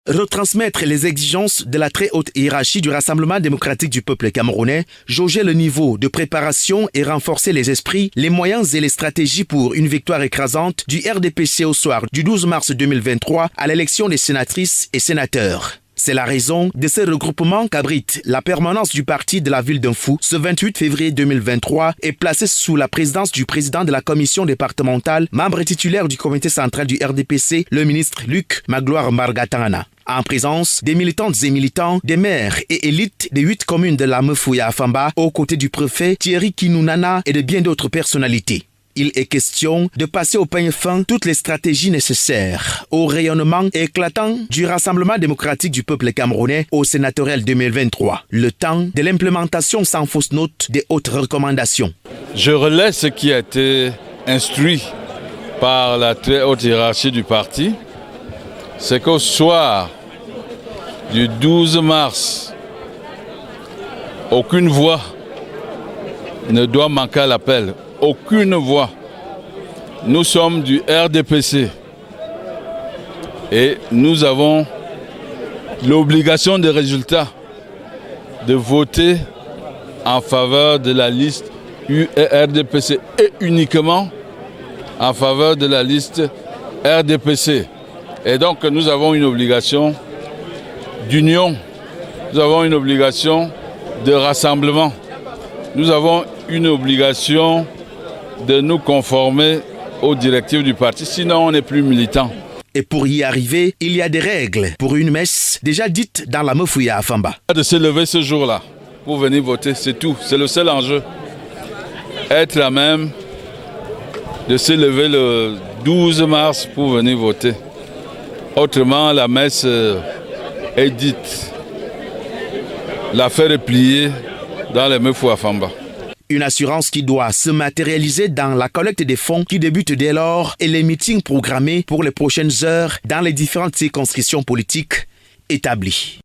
Retransmettre les exigences de la très haute hiérarchie du Rassemblement démocratique du peuple camerounais, jauger le niveau de préparation et renforcer les esprits, les moyens et les stratégies pour une victoire écrasante du RDPC au soir du 12 mars 2023 à l'élection des sénatrices et sénateurs. C'est la raison de ce regroupement qu'abrite la permanence du parti de la ville d'Unfou ce 28 février 2023 et placé sous la présidence du président de la commission départementale, membre titulaire du comité central du RDPC, le ministre Luc Magloire Margatana. En présence des militantes et militants, des maires et élites des 8 communes de la Mefouya à Famba, aux côtés du préfet Thierry Kinounana et de bien d'autres personnalités. Il est question de passer au peigne fin toutes les stratégies nécessaires au rayonnement éclatant du Rassemblement démocratique du peuple camerounais au sénatorial 2023. Le temps de l'implémentation sans fausse note des hautes recommandations. Je relais ce qui a été instruit par la très haute hiérarchie du parti. C'est qu'au soir du 12 mars, aucune voix ne doit manquer à l'appel. Aucune voix. Nous sommes du RDPC et nous avons l'obligation de résultat de voter en faveur de la liste RDPC et uniquement en faveur de la liste RDPC. Et donc nous avons une obligation d'union, nous avons une obligation de rassemblement, nous avons une obligation de nous conformer aux directives du parti, sinon on n'est plus militant. Et pour y arriver, il y a des règles pour une messe déjà dite dans la Mefouya à Famba. De se lever ce jour-là pour venir voter, c'est tout, c'est le seul enjeu. Être à même de se lever le 12 mars pour venir voter. Autrement, la messe est dite. L'affaire est pliée dans les Mefouya à Famba. Une assurance qui doit se matérialiser dans la collecte des fonds qui débute dès lors et les meetings programmés pour les prochaines heures dans les différentes circonscriptions politiques établies.